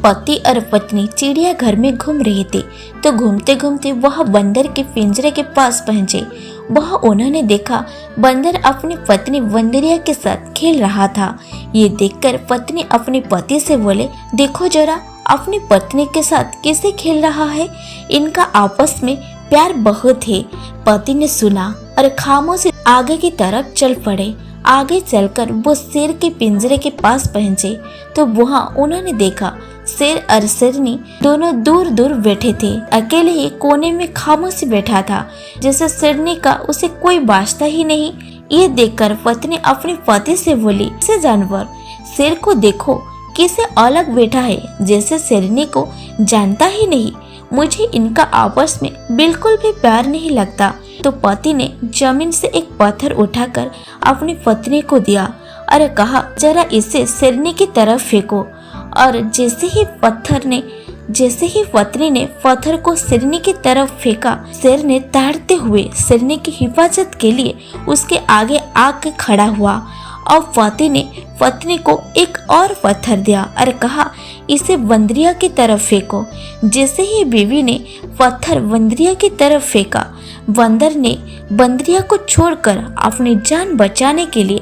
पति और पत्नी चिड़ियाघर में घूम रहे थे तो घूमते घूमते वह बंदर के पिंजरे के पास पहुंचे। वह उन्होंने देखा बंदर अपनी पत्नी बंदरिया के साथ खेल रहा था। ये देखकर पत्नी अपने पति से बोले, देखो जरा अपनी पत्नी के साथ कैसे खेल रहा है, इनका आपस में प्यार बहुत है। पति ने सुना और खामोश आगे की तरफ चल पड़े। आगे चलकर वो शेर के पिंजरे के पास पहुंचे तो वहाँ उन्होंने देखा शेर और शेरनी दोनों दूर दूर बैठे थे। अकेले ही कोने में खामोश बैठा था, जैसे शेरनी का उसे कोई वास्ता ही नहीं। ये देखकर पत्नी अपने पति से बोली, से जानवर शेर को देखो कैसे अलग बैठा है, जैसे शेरनी को जानता ही नहीं। मुझे इनका आपस में बिल्कुल भी प्यार नहीं लगता। तो पति ने जमीन से एक पत्थर उठाकर अपनी पत्नी को दिया और कहा, जरा इसे शेरनी की तरफ फेंको। और जैसे ही पत्नी ने पत्थर को शेरनी की तरफ फेंका, शेर ने तैरते हुए शेरनी की हिफाजत के लिए उसके आगे आकर खड़ा हुआ। और पति ने पत्नी को एक और पत्थर दिया और कहा, इसे बंदरिया की तरफ फेंको। जैसे ही बीवी ने पत्थर बंदरिया की तरफ फेंका, बंदर ने बंदरिया को छोड़कर अपनी जान बचाने के लिए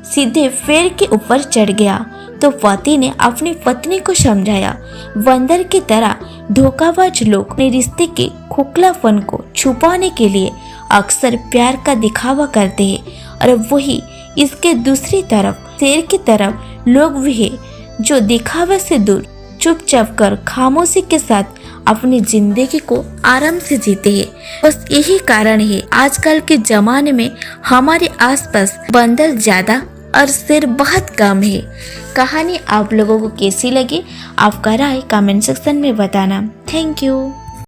सीधे पेड़ के ऊपर चढ़ गया। तो पति ने अपनी पत्नी को समझाया, बंदर की तरह धोखाबाज लोग अपने रिश्ते के खोखलापन को छुपाने के लिए अक्सर प्यार का दिखावा करते हैं, और वही इसके दूसरी तरफ शेर की तरफ लोग भी हैं जो दिखावे से दूर चुपचाप कर खामोशी के साथ अपनी जिंदगी को आराम से जीते हैं। बस यही कारण है आजकल के जमाने में हमारे आसपास बंदर ज्यादा और शेर बहुत कम है। कहानी आप लोगों को कैसी लगी, आपका राय कमेंट सेक्शन में बताना। Thank you.